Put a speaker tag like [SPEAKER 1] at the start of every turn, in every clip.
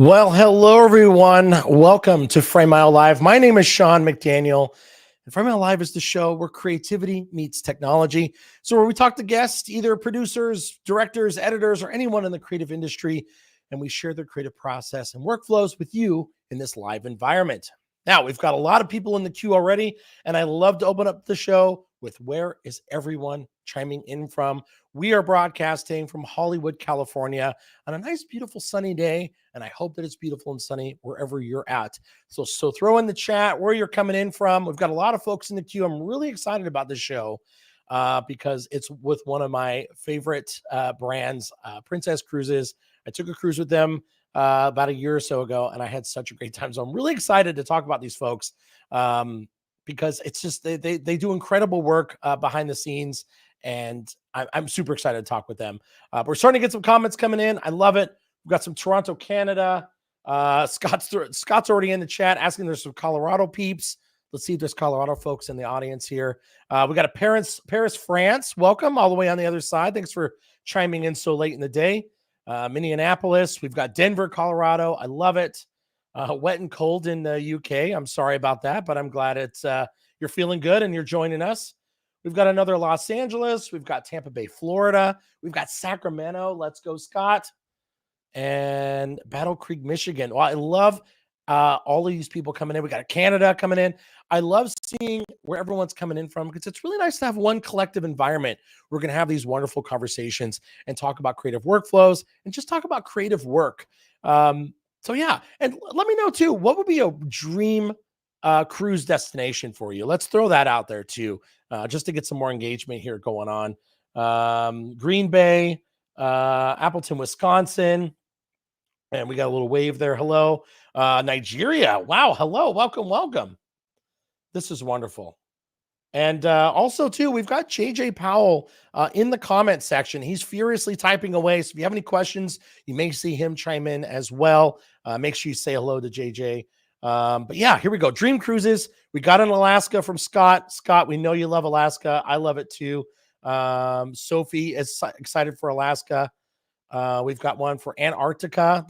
[SPEAKER 1] Well, hello, everyone. Welcome to Frame.io Live. My name is Sean McDaniel, and Frame.io Live is the show where creativity meets technology. So where we talk to guests, either producers, directors, editors, or anyone in the creative industry, and we share their creative process and workflows with you in this live environment. Now, we've got a lot of people in the queue already, and I love to open up the show with where is everyone chiming in from. We are broadcasting from Hollywood, California on a nice, beautiful, sunny day, and I hope that it's beautiful and sunny wherever you're at. So throw in the chat where you're coming in from. We've got a lot of folks in the queue. I'm really excited about this show because it's with one of my favorite brands, Princess Cruises. I took a cruise with them about a year or so ago, and I had such a great time. So I'm really excited to talk about these folks because it's just they do incredible work behind the scenes, and I'm super excited to talk with them. We're starting to get some comments coming in. I love it. We've got some Toronto, Canada. Scott's already in the chat asking there's some Colorado peeps. Let's see if there's Colorado folks in the audience here. We got a Paris, France. Welcome all the way on the other side. Thanks for chiming in so late in the day. Minneapolis. We've got Denver, Colorado. I love it. Wet and cold in the UK. I'm sorry about that, but I'm glad it's you're feeling good and you're joining us. We've got another Los Angeles. We've got Tampa Bay, Florida. We've got Sacramento. Let's go, Scott. And Battle Creek, Michigan. Well, I love all of these people coming in. We got Canada coming in. I love seeing where everyone's coming in from because it's really nice to have one collective environment. We're going to have these wonderful conversations and talk about creative workflows and just talk about creative work. So yeah, and let me know too, what would be a dream cruise destination for you? Let's throw that out there too, just to get some more engagement here going on. Green Bay, Appleton, Wisconsin. And we got a little wave there. Hello. Nigeria. Wow. Hello. Welcome. This is wonderful. And also, too, we've got JJ Powell in the comment section. He's furiously typing away. So if you have any questions, you may see him chime in as well. Make sure you say hello to JJ. But yeah, here we go. Dream Cruises. We got an Alaska from Scott. Scott, we know you love Alaska. I love it too. Sophie is excited for Alaska. We've got one for Antarctica.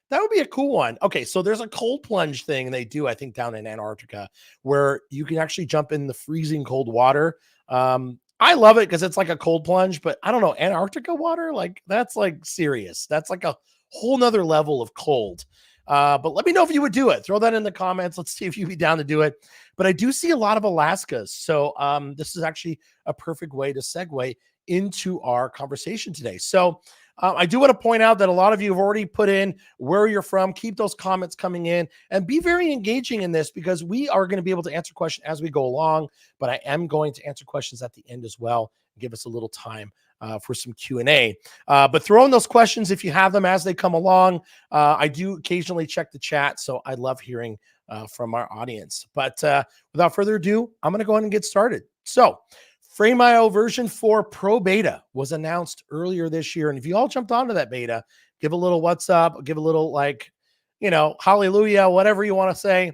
[SPEAKER 1] That would be a cool one. Okay, so there's a cold plunge thing they do, I think, down in Antarctica, where you can actually jump in the freezing cold water. I love it because it's like a cold plunge, but I don't know, Antarctica water, like that's like serious. That's like a whole nother level of cold. But let me know if you would do it. Throw that in the comments. Let's see if you'd be down to do it. But I do see a lot of Alaskas. So this is actually a perfect way to segue into our conversation today. So I do want to point out that a lot of you have already put in where you're from. Keep those comments coming in and be very engaging in this because we are going to be able to answer questions as we go along, but I am going to answer questions at the end as well and give us a little time for some Q&A. But throw in those questions if you have them as they come along. I do occasionally check the chat, so I love hearing from our audience. But without further ado, I'm going to go ahead and get started. So Frame.io version 4 Pro Beta was announced earlier this year. And if you all jumped onto that beta, give a little what's up, give a little hallelujah, whatever you want to say.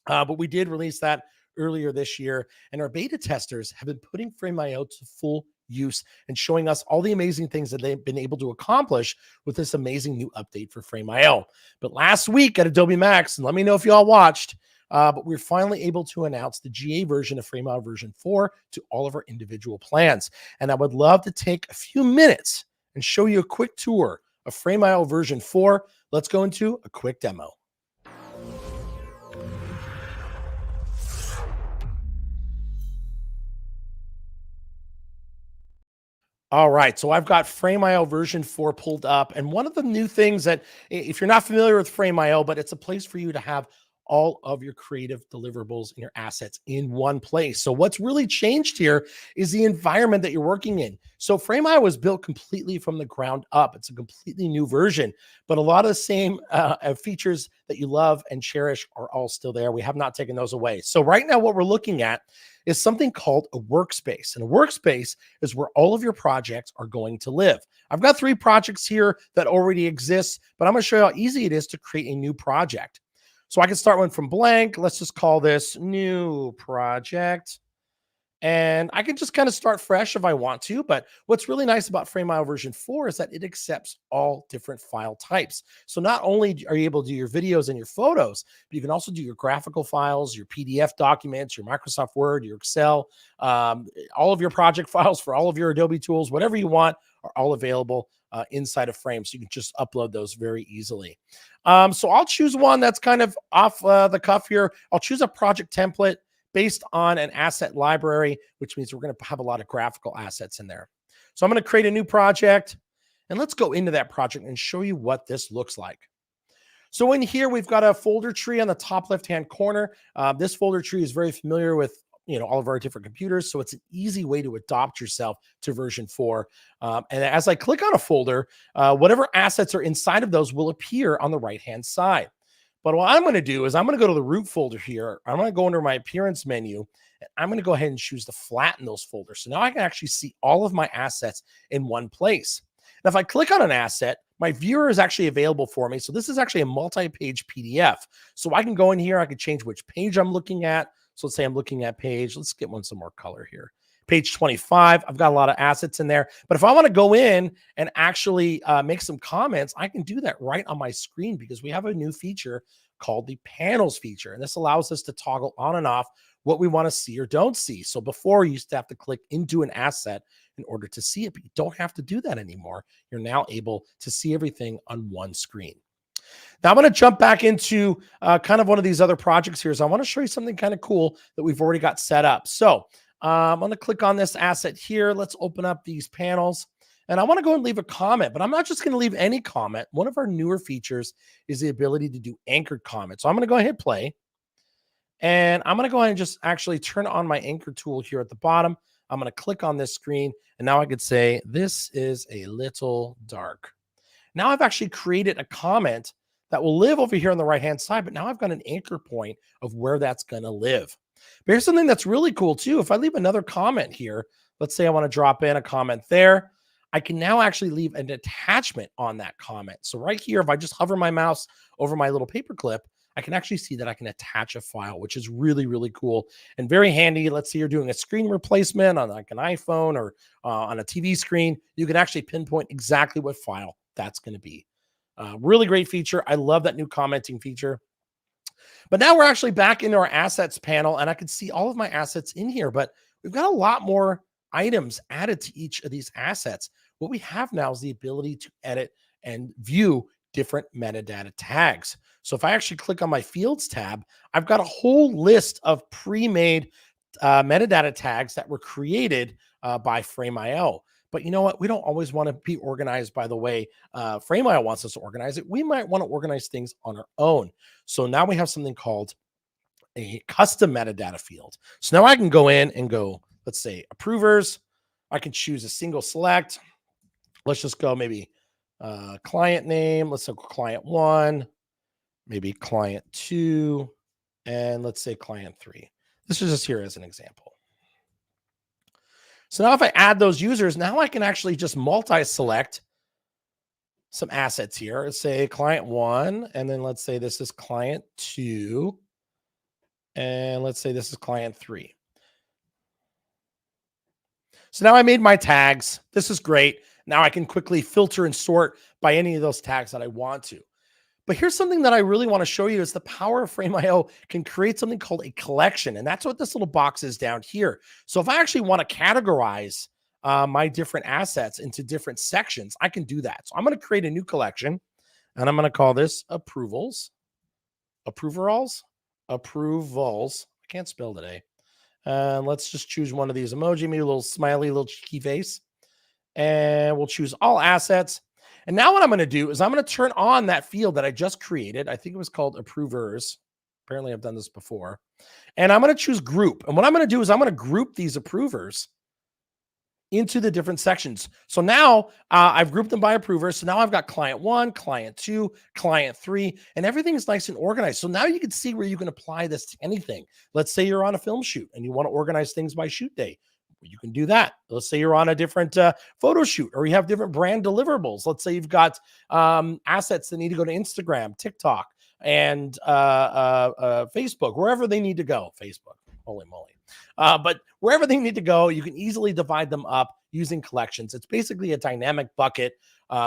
[SPEAKER 1] But we did release that earlier this year. And our beta testers have been putting Frame.io to full use and showing us all the amazing things that they've been able to accomplish with this amazing new update for Frame.io. But last week at Adobe Max, and let me know if you all watched, but we're finally able to announce the GA version of Frame.io version 4 to all of our individual plans. And I would love to take a few minutes and show you a quick tour of Frame.io version 4. Let's go into a quick demo. All right, so I've got Frame.io version 4 pulled up. And one of the new things that, if you're not familiar with Frame.io, but it's a place for you to have all of your creative deliverables and your assets in one place. So what's really changed here is the environment that you're working in. So Frame.io was built completely from the ground up. It's a completely new version, but a lot of the same features that you love and cherish are all still there. We have not taken those away. So right now what we're looking at is something called a workspace. And a workspace is where all of your projects are going to live. I've got 3 projects here that already exist, but I'm going to show you how easy it is to create a new project. So I can start one from blank. Let's just call this new project. And I can just kind of start fresh if I want to. But what's really nice about Frame.io version 4 is that it accepts all different file types. So not only are you able to do your videos and your photos, but you can also do your graphical files, your PDF documents, your Microsoft Word, your Excel, all of your project files for all of your Adobe tools, whatever you want are all available inside of Frame. So you can just upload those very easily. So I'll choose one that's kind of off the cuff here. I'll choose a project template based on an asset library, which means we're going to have a lot of graphical assets in there. So I'm going to create a new project, and let's go into that project and show you what this looks like. So in here, we've got a folder tree on the top left-hand corner. This folder tree is very familiar with all of our different computers, so it's an easy way to adopt yourself to version 4. And as I click on a folder, whatever assets are inside of those will appear on the right-hand side. But what I'm going to do is I'm going to go to the root folder here. I'm going to go under my appearance menu, and I'm going to go ahead and choose to flatten those folders. So now I can actually see all of my assets in one place. Now, if I click on an asset, my viewer is actually available for me. So this is actually a multi-page PDF. So I can go in here. I can change which page I'm looking at. So let's say I'm looking at page. Let's get some more color here. Page 25, I've got a lot of assets in there. But if I want to go in and actually make some comments, I can do that right on my screen because we have a new feature called the panels feature. And this allows us to toggle on and off what we want to see or don't see. So before, you used to have to click into an asset in order to see it, but you don't have to do that anymore. You're now able to see everything on one screen. Now I'm going to jump back into kind of one of these other projects here. So I want to show you something kind of cool that we've already got set up. So I'm going to click on this asset here. Let's open up these panels. And I want to go and leave a comment, but I'm not just going to leave any comment. One of our newer features is the ability to do anchored comments. So I'm going to go ahead and play. And I'm going to go ahead and just actually turn on my anchor tool here at the bottom. I'm going to click on this screen. And now I could say, this is a little dark. Now I've actually created a comment that will live over here on the right-hand side, but now I've got an anchor point of where that's going to live. But here's something that's really cool too. If I leave another comment here, let's say I want to drop in a comment there, I can now actually leave an attachment on that comment. So right here, if I just hover my mouse over my little paperclip, I can actually see that I can attach a file, which is really, really cool and very handy. Let's say you're doing a screen replacement on like an iPhone or on a TV screen. You can actually pinpoint exactly what file that's going to be. Really great feature. I love that new commenting feature. But now we're actually back into our assets panel, and I can see all of my assets in here, but we've got a lot more items added to each of these assets. What we have now is the ability to edit and view different metadata tags. So if I actually click on my fields tab, I've got a whole list of pre-made metadata tags that were created by Frame.io. But you know what? We don't always want to be organized by the way Frame.io wants us to organize it. We might want to organize things on our own. So now we have something called a custom metadata field. So now I can go in and go, let's say approvers. I can choose a single select. Let's just go maybe client name. Let's go client 1, maybe client 2, and let's say client 3. This is just here as an example. So now if I add those users, now I can actually just multi-select some assets here. Let's say client 1, and then let's say this is client 2, and let's say this is client 3. So now I made my tags. This is great. Now I can quickly filter and sort by any of those tags that I want to. But here's something that I really want to show you is the power of Frame.io can create something called a collection. And that's what this little box is down here. So if I actually want to categorize my different assets into different sections, I can do that. So I'm going to create a new collection, and I'm going to call this approvals. Approvals. I can't spell today. Let's just choose one of these emoji, maybe a little smiley, little cheeky face. And we'll choose all assets. And now what I'm going to do is I'm going to turn on that field that I just created. I think it was called approvers. Apparently I've done this before. And I'm going to choose group. And what I'm going to do is I'm going to group these approvers into the different sections. So now I've grouped them by approvers. So now I've got client 1, client 2, client 3, and everything is nice and organized. So now you can see where you can apply this to anything. Let's say you're on a film shoot and you want to organize things by shoot day. You can do that. Let's say you're on a different photo shoot, or you have different brand deliverables. Let's say you've got assets that need to go to Instagram, TikTok, and Facebook, wherever they need to go. Facebook. Holy moly. But wherever they need to go, you can easily divide them up using collections. It's basically a dynamic bucket.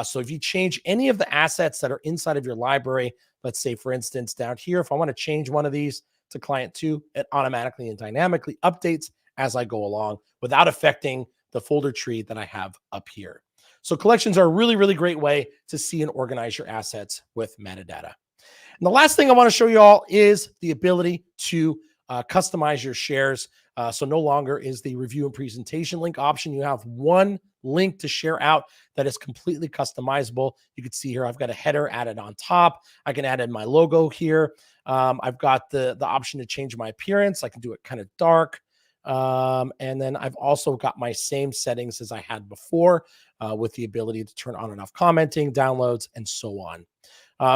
[SPEAKER 1] So if you change any of the assets that are inside of your library, let's say, for instance, down here, if I want to change one of these to client 2, it automatically and dynamically updates as I go along without affecting the folder tree that I have up here. So collections are a really, really great way to see and organize your assets with metadata. And the last thing I want to show you all is the ability to customize your shares. So no longer is the review and presentation link option. You have one link to share out that is completely customizable. You can see here, I've got a header added on top. I can add in my logo here. I've got the option to change my appearance. I can do it kind of dark. And then I've also got my same settings as I had before with the ability to turn on and off commenting, downloads, and so on.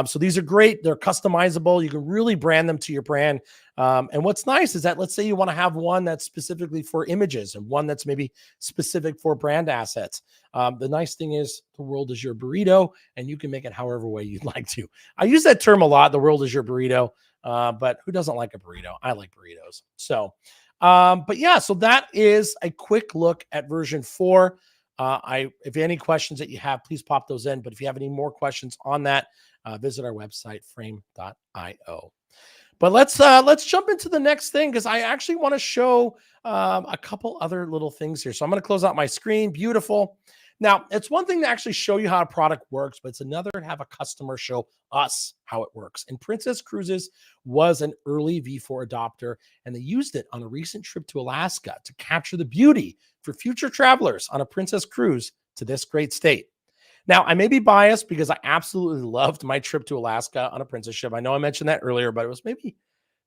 [SPEAKER 1] So these are great. They're customizable. You can really brand them to your brand. And what's nice is that, let's say you want to have one that's specifically for images and one that's maybe specific for brand assets. The nice thing is the world is your burrito, and you can make it however way you'd like to. I use that term a lot. The world is your burrito. But who doesn't like a burrito? I like burritos. So, but yeah, so that is a quick look at version 4. If any questions that you have, please pop those in. But if you have any more questions on that, visit our website, Frame.io. But let's jump into the next thing, because I actually want to show a couple other little things here. So I'm going to close out my screen. Beautiful. Now, it's one thing to actually show you how a product works, but it's another to have a customer show us how it works. And Princess Cruises was an early V4 adopter, and they used it on a recent trip to Alaska to capture the beauty for future travelers on a Princess cruise to this great state. Now, I may be biased because I absolutely loved my trip to Alaska on a Princess ship. I know I mentioned that earlier, but it was maybe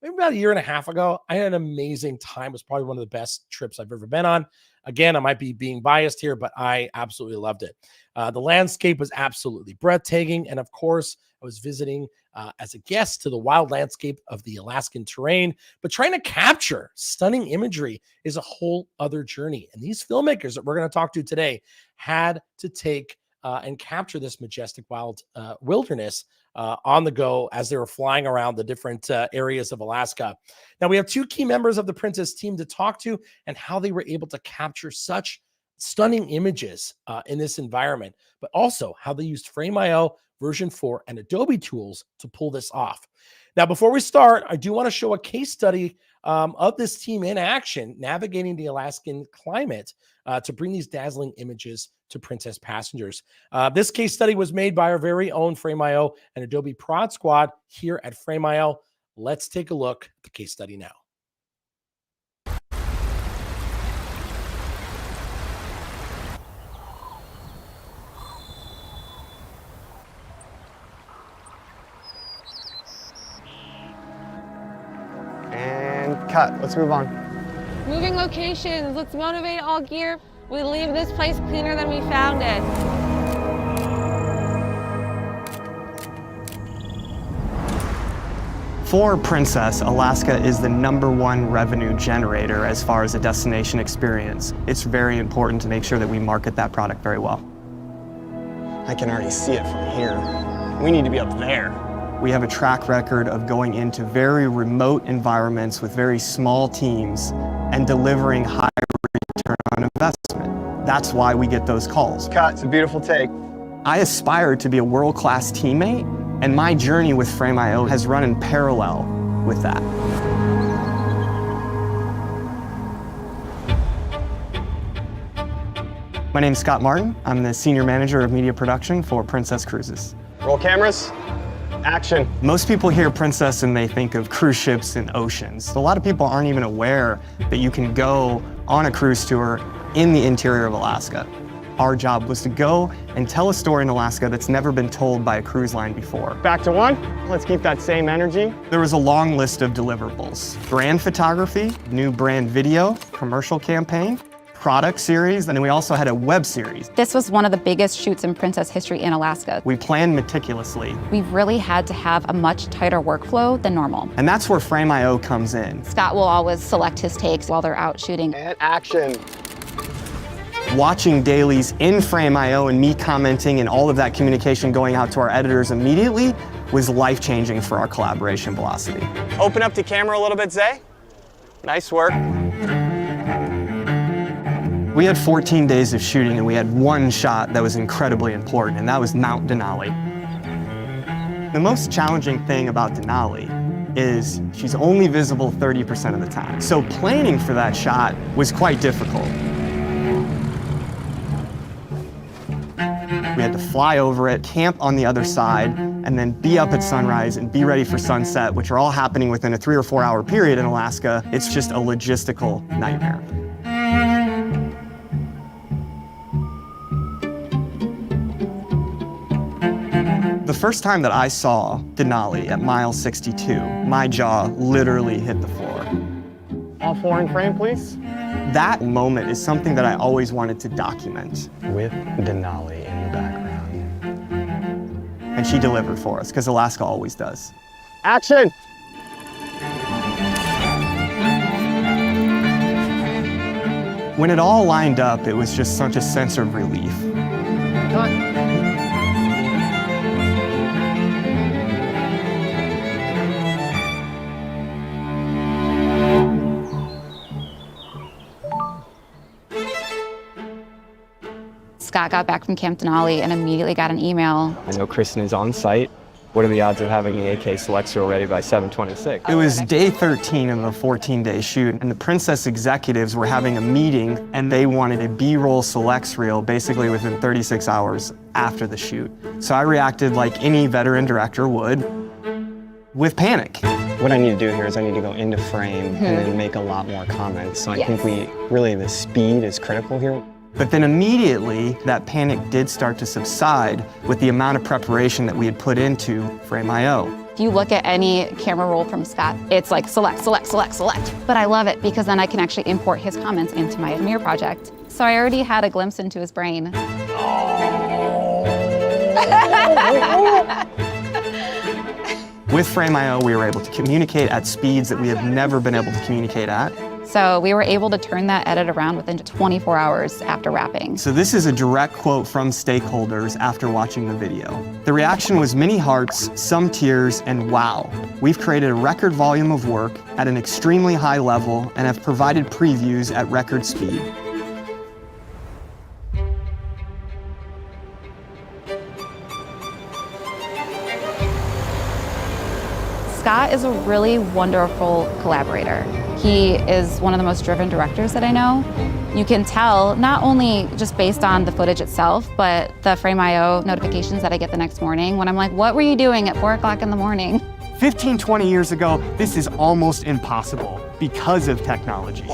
[SPEAKER 1] about a year and a half ago. I had an amazing time. It was probably one of the best trips I've ever been on. Again, I might be being biased here, but I absolutely loved it. The landscape was absolutely breathtaking. And of course, I was visiting as a guest to the wild landscape of the Alaskan terrain, but trying to capture stunning imagery is a whole other journey. And these filmmakers that we're going to talk to today had to take and capture this majestic wild wilderness on the go as they were flying around the different areas of Alaska. Now, we have 2 key members of the Princess team to talk to and how they were able to capture such stunning images in this environment, but also how they used Frame.io, version 4, and Adobe tools to pull this off. Now, before we start, I do want to show a case study of this team in action, navigating the Alaskan climate to bring these dazzling images to Princess passengers. This case study was made by our very own Frame.io and Adobe Prod Squad here at Frame.io. Let's take a look at the case study now.
[SPEAKER 2] And cut. Let's move on.
[SPEAKER 3] Moving locations. Let's motivate all gear. We leave this place cleaner than we found it.
[SPEAKER 2] For Princess, Alaska is the #1 revenue generator as far as a destination experience. It's very important to make sure that we market that product very well. I can already see it from here. We need to be up there. We have a track record of going into very remote environments with very small teams and delivering high return on investment. That's why we get those calls.
[SPEAKER 4] Cut, it's a beautiful take.
[SPEAKER 2] I aspire to be a world-class teammate, and my journey with Frame.io has run in parallel with that. My name is Scott Martin. I'm the Senior Manager of Media Production for Princess Cruises.
[SPEAKER 4] Roll cameras. Action.
[SPEAKER 2] Most people hear Princess and they think of cruise ships and oceans. A lot of people aren't even aware that you can go on a cruise tour in the interior of Alaska. Our job was to go and tell a story in Alaska that's never been told by a cruise line before.
[SPEAKER 4] Back to 1. Let's keep that same energy.
[SPEAKER 2] There was a long list of deliverables. Brand photography, new brand video, commercial campaign, product series, and then we also had a web series.
[SPEAKER 5] This was one of the biggest shoots in Princess history in Alaska.
[SPEAKER 2] We planned meticulously.
[SPEAKER 5] We've really had to have a much tighter workflow than normal.
[SPEAKER 2] And that's where Frame.io comes in.
[SPEAKER 5] Scott will always select his takes while they're out shooting.
[SPEAKER 4] And action.
[SPEAKER 2] Watching dailies in Frame.io and me commenting and all of that communication going out to our editors immediately was life-changing for our collaboration velocity.
[SPEAKER 4] Open up the camera a little bit, Zay. Nice work.
[SPEAKER 2] We had 14 days of shooting and we had one shot that was incredibly important, and that was Mount Denali. The most challenging thing about Denali is she's only visible 30% of the time. So planning for that shot was quite difficult. We had to fly over it, camp on the other side, and then be up at sunrise and be ready for sunset, which are all happening within a 3 or 4 hour period in Alaska. It's just a logistical nightmare. The first time that I saw Denali at mile 62, my jaw literally hit the floor.
[SPEAKER 4] All 4 in frame, please.
[SPEAKER 2] That moment is something that I always wanted to document.
[SPEAKER 4] With Denali in the background.
[SPEAKER 2] And she delivered for us, because Alaska always does.
[SPEAKER 4] Action!
[SPEAKER 2] When it all lined up, it was just such a sense of relief.
[SPEAKER 4] Cut.
[SPEAKER 5] Scott got back from Camp Denali and immediately got an email.
[SPEAKER 4] I know Kristen is on site. What are the odds of having the AK Select Reel ready by 7/26?
[SPEAKER 2] It was day 13 of a 14-day shoot, and the Princess executives were having a meeting, and they wanted a B-roll selects reel basically within 36 hours after the shoot. So I reacted like any veteran director would, with panic.
[SPEAKER 4] What I need to do here is I need to go into frame and then make a lot more comments. So I think the speed is critical here.
[SPEAKER 2] But then immediately, that panic did start to subside with the amount of preparation that we had put into Frame.io.
[SPEAKER 5] If you look at any camera roll from Scott, it's like select, select, select, select. But I love it because then I can actually import his comments into my Mirror project. So I already had a glimpse into his brain.
[SPEAKER 2] With Frame.io, we were able to communicate at speeds that we have never been able to communicate at.
[SPEAKER 5] So we were able to turn that edit around within 24 hours after wrapping.
[SPEAKER 2] So this is a direct quote from stakeholders after watching the video. The reaction was many hearts, some tears, and wow. We've created a record volume of work at an extremely high level and have provided previews at record speed.
[SPEAKER 5] Scott is a really wonderful collaborator. He is one of the most driven directors that I know. You can tell, not only just based on the footage itself, but the Frame.io notifications that I get the next morning when I'm like, what were you doing at 4 o'clock in the morning?
[SPEAKER 2] 15, 20 years ago, this is almost impossible because of technology.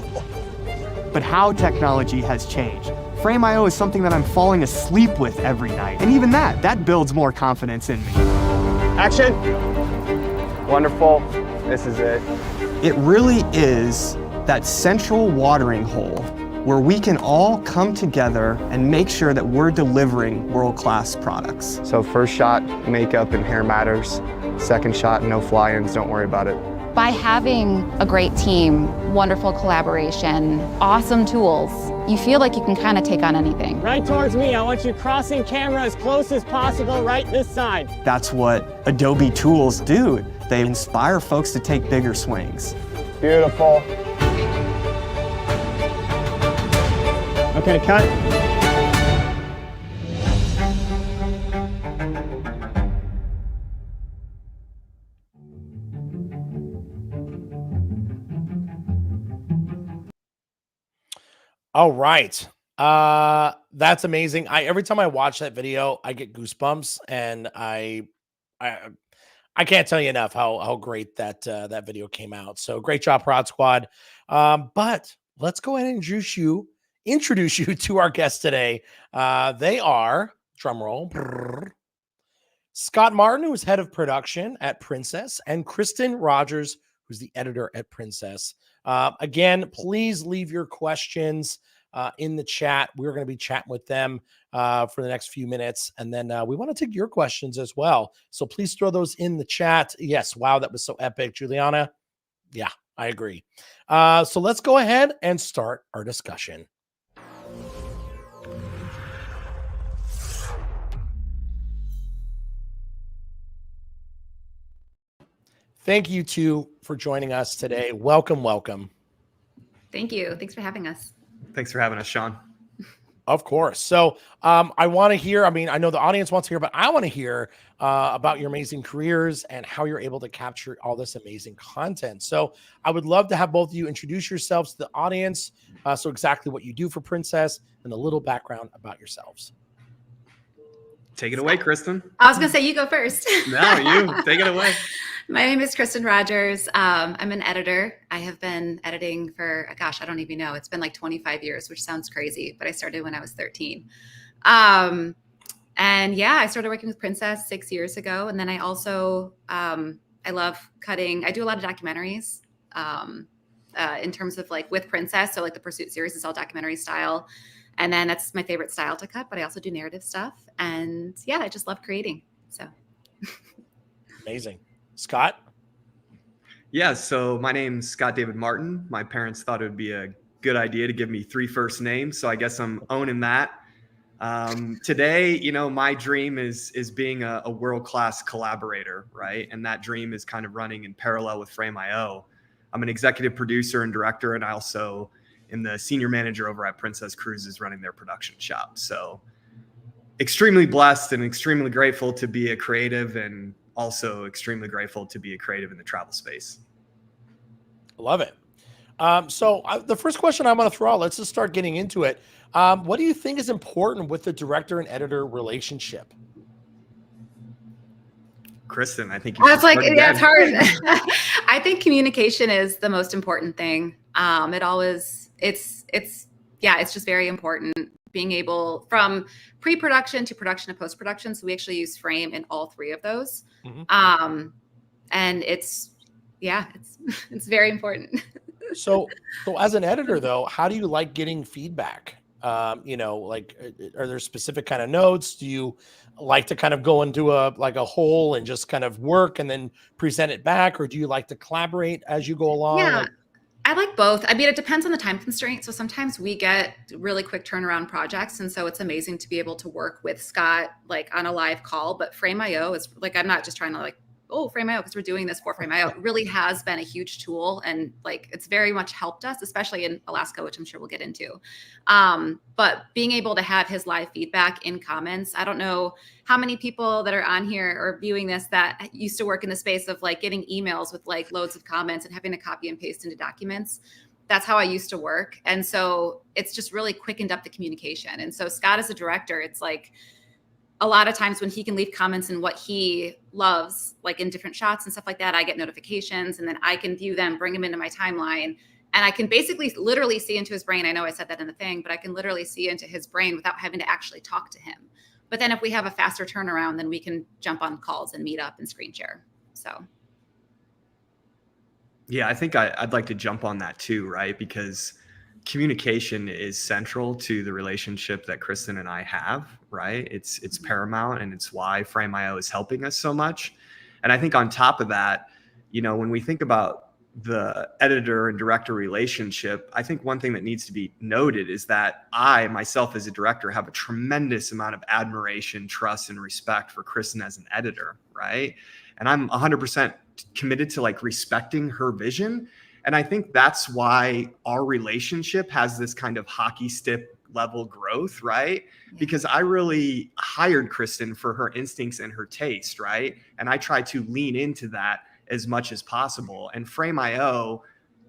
[SPEAKER 2] But how technology has changed. Frame.io is something that I'm falling asleep with every night. And even that builds more confidence in me.
[SPEAKER 4] Action! Wonderful. This is it.
[SPEAKER 2] It really is that central watering hole where we can all come together and make sure that we're delivering world-class products.
[SPEAKER 4] So first shot, makeup and hair matters. Second shot, no fly-ins, don't worry about it.
[SPEAKER 5] By having a great team, wonderful collaboration, awesome tools, you feel like you can kind of take on anything.
[SPEAKER 6] Right towards me. I want you crossing camera as close as possible, right this side.
[SPEAKER 2] That's what Adobe tools do. They inspire folks to take bigger swings.
[SPEAKER 4] Beautiful.
[SPEAKER 6] Okay, cut.
[SPEAKER 1] All right. That's amazing. Every time I watch that video, I get goosebumps, and I can't tell you enough how great that that video came out. So great job, Prod Squad. But let's go ahead and introduce you to our guests today. They are, drum roll, Scott Martin, who is head of production at Princess, and Kristen Rogers, who's the editor at Princess. Again, please leave your questions in the chat. We're going to be chatting with them for the next few minutes. And then we want to take your questions as well. So please throw those in the chat. Yes. Wow. That was so epic, Juliana. Yeah, I agree. So let's go ahead and start our discussion. Thank you two for joining us today. Welcome, welcome.
[SPEAKER 7] Thank you. Thanks for having us.
[SPEAKER 4] Thanks for having us, Sean.
[SPEAKER 1] Of course. So I want to hear, I mean, I know the audience wants to hear, but I want to hear about your amazing careers and how you're able to capture all this amazing content. So I would love to have both of you introduce yourselves to the audience. So exactly what you do for Princess and a little background about yourselves.
[SPEAKER 4] Take it away, Kristen.
[SPEAKER 7] I was going to say, you go first.
[SPEAKER 4] No, you take it away.
[SPEAKER 7] My name is Kristen Rogers. I'm an editor. I have been editing for, gosh, I don't even know. It's been like 25 years, which sounds crazy, but I started when I was 13. And yeah, I started working with Princess 6 years ago. And then I also, I love cutting. I do a lot of documentaries in terms of like with Princess. So like the Pursuit series is all documentary style. And then that's my favorite style to cut, but I also do narrative stuff. And yeah, I just love creating. So
[SPEAKER 1] Amazing. Scott?
[SPEAKER 4] Yeah, so my name's Scott David Martin. My parents thought it would be a good idea to give me 3 first names, so I guess I'm owning that. Today, you know, my dream is being a world-class collaborator, right? And that dream is kind of running in parallel with Frame.io. I'm an executive producer and director, and I also am the senior manager over at Princess Cruises running their production shop. So extremely blessed and extremely grateful to be a creative, and also extremely grateful to be a creative in the travel space.
[SPEAKER 1] Love it. The first question I'm going to throw out, let's just start getting into it. What do you think is important with the director and editor relationship?
[SPEAKER 4] Kristen, I think
[SPEAKER 7] it's like, yeah, it's hard. I think communication is the most important thing. It's just very important. Being able from pre-production to production to post-production. So we actually use Frame in all 3 of those. Mm-hmm. And it's very important. So
[SPEAKER 1] as an editor though, how do you like getting feedback? You know, like, are there specific kind of notes? Do you like to kind of go into a hole and just kind of work and then present it back? Or do you like to collaborate as you go along?
[SPEAKER 7] Yeah. I like both. I mean, it depends on the time constraint. So sometimes we get really quick turnaround projects. And so it's amazing to be able to work with Scott, like on a live call, but Frame.io is like, I'm not just trying to like, oh, Frame.io, because we're doing this for Frame.io. It really has been a huge tool. And like, it's very much helped us, especially in Alaska, which I'm sure we'll get into. But being able to have his live feedback in comments, I don't know how many people that are on here or viewing this that used to work in the space of like getting emails with like loads of comments and having to copy and paste into documents. That's how I used to work. And so it's just really quickened up the communication. And so Scott as a director, it's like, a lot of times when he can leave comments in what he loves, like in different shots and stuff like that, I get notifications and then I can view them, bring them into my timeline. And I can basically literally see into his brain. I know I said that in the thing, but I can literally see into his brain without having to actually talk to him. But then if we have a faster turnaround, then we can jump on calls and meet up and screen share. So.
[SPEAKER 4] Yeah, I think I'd like to jump on that too, right? Because communication is central to the relationship that Kristen and I have, right? It's paramount, and it's why Frame.io is helping us so much. And I think on top of that, you know, when we think about the editor and director relationship, I think one thing that needs to be noted is that I, myself as a director, have a tremendous amount of admiration, trust, and respect for Kristen as an editor, right? And I'm 100% committed to like respecting her vision. And I think that's why our relationship has this kind of hockey stick level growth, right? Yeah. Because I really hired Kristen for her instincts and her taste, right? And I try to lean into that as much as possible. And Frame.io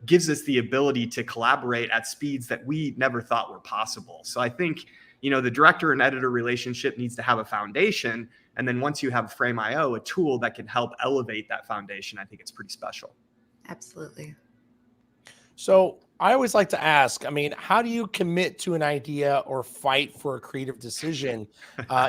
[SPEAKER 4] gives us the ability to collaborate at speeds that we never thought were possible. So I think, you know, the director and editor relationship needs to have a foundation. And then once you have Frame.io, a tool that can help elevate that foundation, I think it's pretty special.
[SPEAKER 7] Absolutely.
[SPEAKER 1] So I always like to ask, I mean, how do you commit to an idea or fight for a creative decision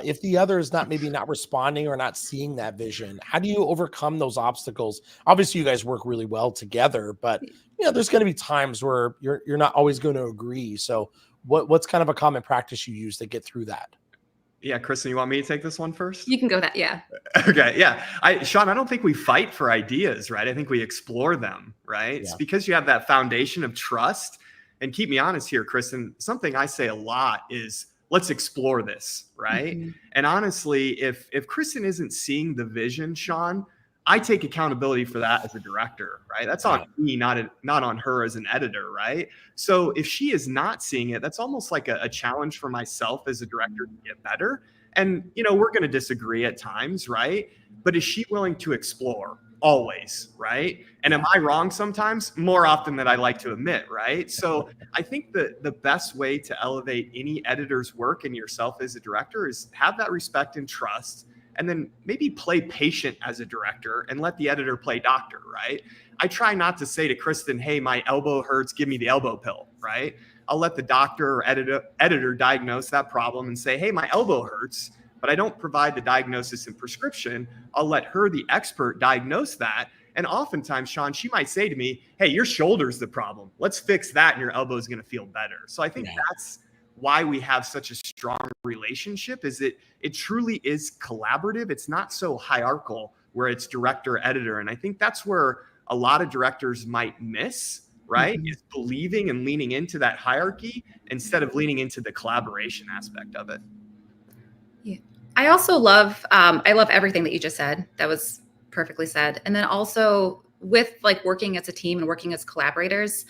[SPEAKER 1] if the other is maybe not responding or not seeing that vision? How do you overcome those obstacles? Obviously, you guys work really well together, but you know, there's going to be times where you're not always going to agree. So what's kind of a common practice you use to get through that?
[SPEAKER 4] Yeah, Kristen, you want me to take this one first?
[SPEAKER 7] You can go that, yeah.
[SPEAKER 4] Okay, yeah. Sean, I don't think we fight for ideas, right? I think we explore them, right? Yeah. It's because you have that foundation of trust. And keep me honest here, Kristen, something I say a lot is, let's explore this, right? Mm-hmm. And honestly, if Kristen isn't seeing the vision, Sean, I take accountability for that as a director, right? That's on me, not on her as an editor, right? So if she is not seeing it, that's almost like a challenge for myself as a director to get better. And, we're going to disagree at times, right? But is she willing to explore? Always, right? And am I wrong sometimes? More often than I like to admit, right? So I think that the best way to elevate any editor's work and yourself as a director is have that respect and trust, and then maybe play patient as a director and let the editor play doctor, right? I try not to say to Kristen, hey, my elbow hurts, give me the elbow pill, right? I'll let the doctor or editor diagnose that problem and say, hey, my elbow hurts, but I don't provide the diagnosis and prescription. I'll let her, the expert, diagnose that. And oftentimes, Sean, she might say to me, hey, your shoulder's the problem. Let's fix that and your elbow's going to feel better. So I think that's why we have such a strong relationship, is it truly is collaborative. It's not so hierarchical where it's director, editor. And I think that's where a lot of directors might miss, right? Is believing and leaning into that hierarchy instead of leaning into the collaboration aspect of it.
[SPEAKER 7] Yeah. I also love, I love everything that you just said. That was perfectly said. And then also with like working as a team and working as collaborators,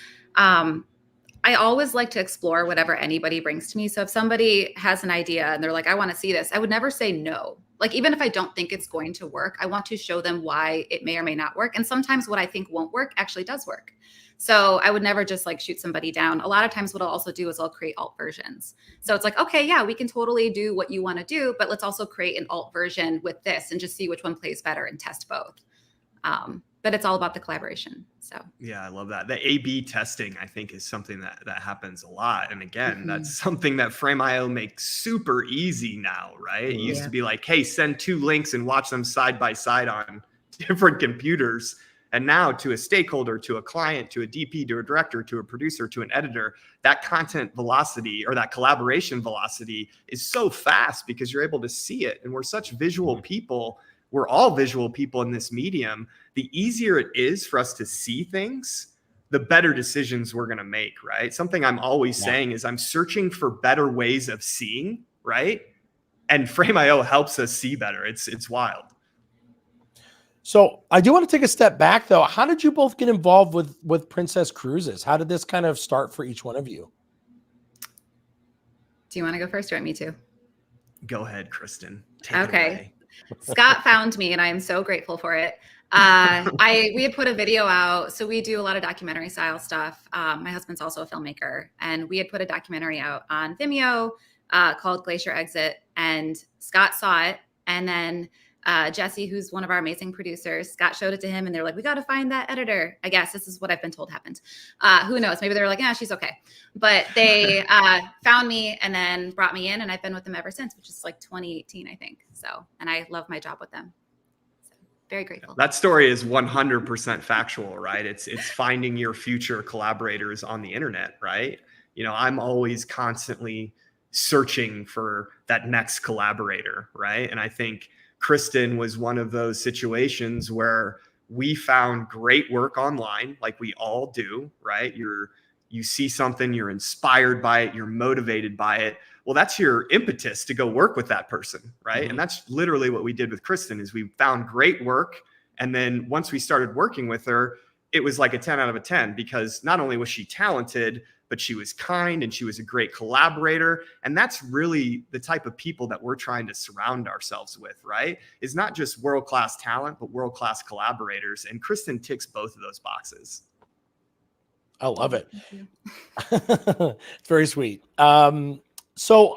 [SPEAKER 7] I always like to explore whatever anybody brings to me. So if somebody has an idea and they're like, I want to see this, I would never say no. Like, even if I don't think it's going to work, I want to show them why it may or may not work. And sometimes what I think won't work actually does work. So I would never just like shoot somebody down. A lot of times what I'll also do is I'll create alt versions. So it's like, okay, yeah, we can totally do what you want to do, but let's also create an alt version with this and just see which one plays better and test both. But it's all about the collaboration. So
[SPEAKER 4] yeah, I love that. The A/B testing, I think, is something that happens a lot. And again, that's something that Frame.io makes super easy now, right? It used to be like, hey, send 2 links and watch them side by side on different computers. And now to a stakeholder, to a client, to a DP, to a director, to a producer, to an editor, that content velocity or that collaboration velocity is so fast because you're able to see it. And we're such visual people. We're all visual people in this medium. The easier it is for us to see things, the better decisions we're going to make, right? Something I'm always saying is I'm searching for better ways of seeing, right? And Frame.io helps us see better. It's wild.
[SPEAKER 1] So I do want to take a step back, though. How did you both get involved with Princess Cruises? How did this kind of start for each one of you?
[SPEAKER 7] do you want to go first or want me to?
[SPEAKER 4] Go ahead, Kristen. Take it away.
[SPEAKER 7] Scott found me and I am so grateful for it. We had put a video out. So we do a lot of documentary style stuff. My husband's also a filmmaker, and we had put a documentary out on Vimeo called Glacier Exit, and Scott saw it. And then Jesse, who's one of our amazing producers, Scott showed it to him and they're like, we got to find that editor. I guess this is what I've been told happened. Who knows? Maybe they were like, yeah, she's okay. But they found me and then brought me in, and I've been with them ever since, which is like 2018, I think. So, and I love my job with them. So very grateful.
[SPEAKER 4] That story is 100% factual, right? It's finding your future collaborators on the internet, right? You know, I'm always constantly searching for that next collaborator, right? And I think Kristen was one of those situations where we found great work online, like we all do, right? You see something, you're inspired by it, you're motivated by it. Well, that's your impetus to go work with that person, right? Mm-hmm. And that's literally what we did with Kristen. Is we found great work, and then once we started working with her, it was like a 10 out of 10, because not only was she talented, but she was kind and she was a great collaborator. And that's really the type of people that we're trying to surround ourselves with, right? Is not just world-class talent, but world-class collaborators. And Kristen ticks both of those boxes.
[SPEAKER 1] I love it. It's very sweet. So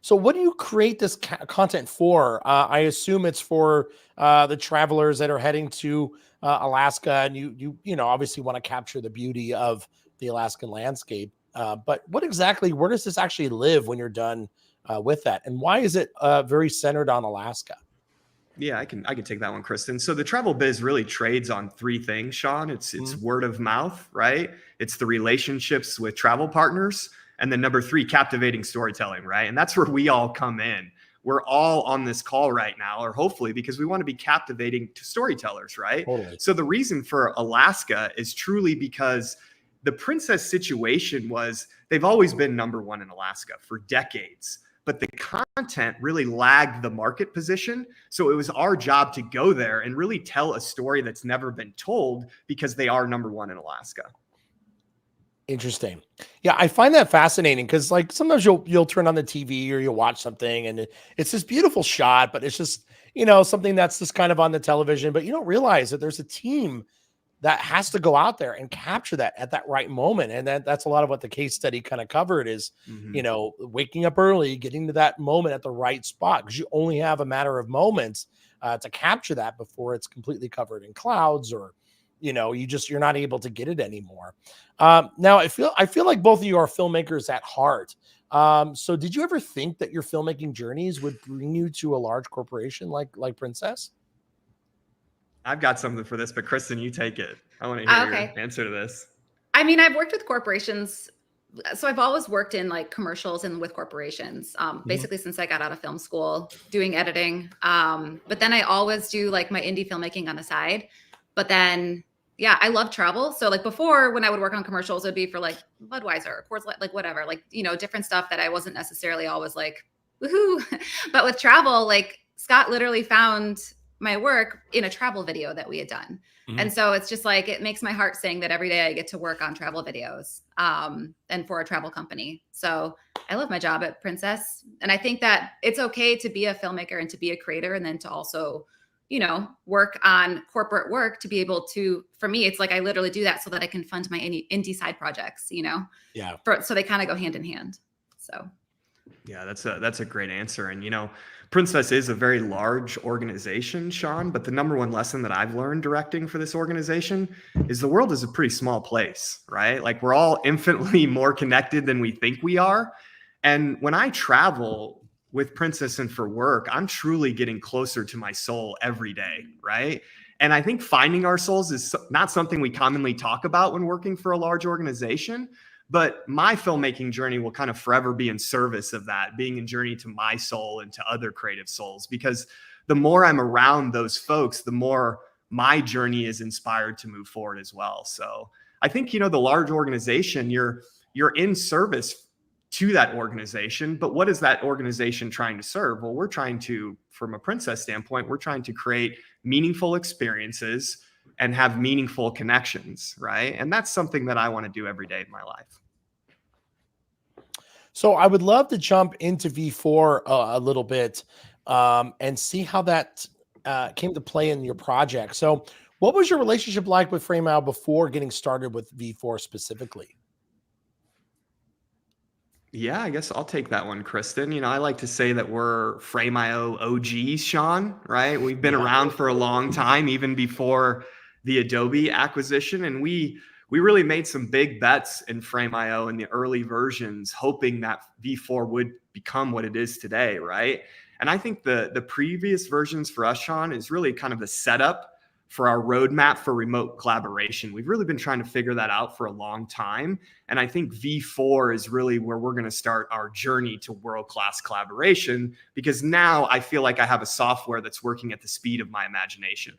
[SPEAKER 1] what do you create this content for? I assume it's for the travelers that are heading to Alaska, and you know, obviously want to capture the beauty of the Alaskan landscape. But where does this actually live when you're done with that? And why is it very centered on Alaska?
[SPEAKER 4] Yeah, I can take that one, Kristen. So the travel biz really trades on 3 things, Sean. It's word of mouth, right? It's the relationships with travel partners. And then number 3, captivating storytelling, right? And that's where we all come in. We're all on this call right now, or hopefully, because we want to be captivating to storytellers, right? Totally. So the reason for Alaska is truly because the Princess situation was, they've always been number 1 in Alaska for decades. but the content really lagged the market position. So it was our job to go there and really tell a story that's never been told because they are number one in Alaska.
[SPEAKER 1] Interesting. Yeah, I find that fascinating because like sometimes you'll turn on the TV or you'll watch something and it's this beautiful shot, but it's just, something that's just kind of on the television, but you don't realize that there's a team that has to go out there and capture that at that right moment. And that's a lot of what the case study kind of covered is, waking up early, getting to that moment at the right spot, because you only have a matter of moments to capture that before it's completely covered in clouds or, you're not able to get it anymore. Now I feel like both of you are filmmakers at heart. So did you ever think that your filmmaking journeys would bring you to a large corporation like Princess?
[SPEAKER 4] I've got something for this, but Kristen, you take it. I want to hear your answer to this.
[SPEAKER 7] I mean, I've worked with corporations. So I've always worked in like commercials and with corporations, basically since I got out of film school, doing editing. But then I always do like my indie filmmaking on the side. But then, yeah, I love travel. So like before, when I would work on commercials, it would be for like Budweiser or Coors Light, like whatever, like, different stuff that I wasn't necessarily always like, woohoo. But with travel, like Scott literally found my work in a travel video that we had done. And so it's just like, it makes my heart sing that every day I get to work on travel videos and for a travel company. So I love my job at Princess. And I think that it's okay to be a filmmaker and to be a creator and then to also, work on corporate work to be able to, for me, it's like I literally do that so that I can fund my indie side projects,
[SPEAKER 1] Yeah.
[SPEAKER 7] So they kind of go hand in hand. So.
[SPEAKER 4] Yeah, that's a great answer. And, Princess is a very large organization, Sean, but the number one lesson that I've learned directing for this organization is the world is a pretty small place, right? Like we're all infinitely more connected than we think we are. And when I travel with Princess and for work, I'm truly getting closer to my soul every day, right? And I think finding our souls is not something we commonly talk about when working for a large organization. But my filmmaking journey will kind of forever be in service of that, being a journey to my soul and to other creative souls, because the more I'm around those folks, the more my journey is inspired to move forward as well. So I think, the large organization, you're in service to that organization, but what is that organization trying to serve? Well, we're trying to, from a Princess standpoint, we're trying to create meaningful experiences and have meaningful connections, right? And that's something that I want to do every day in my life.
[SPEAKER 1] So I would love to jump into V4 a little bit and see how that came to play in your project. So what was your relationship like with Frame.io before getting started with V4 specifically?
[SPEAKER 4] Yeah, I guess I'll take that one, Kristen. I like to say that we're Frame.io OGs, Sean, right? We've been around for a long time, even before the Adobe acquisition. And we really made some big bets in Frame.io in the early versions, hoping that V4 would become what it is today, right? And I think the previous versions for us, Sean, is really kind of the setup for our roadmap for remote collaboration. We've really been trying to figure that out for a long time. And I think V4 is really where we're going to start our journey to world-class collaboration, because now I feel like I have a software that's working at the speed of my imagination.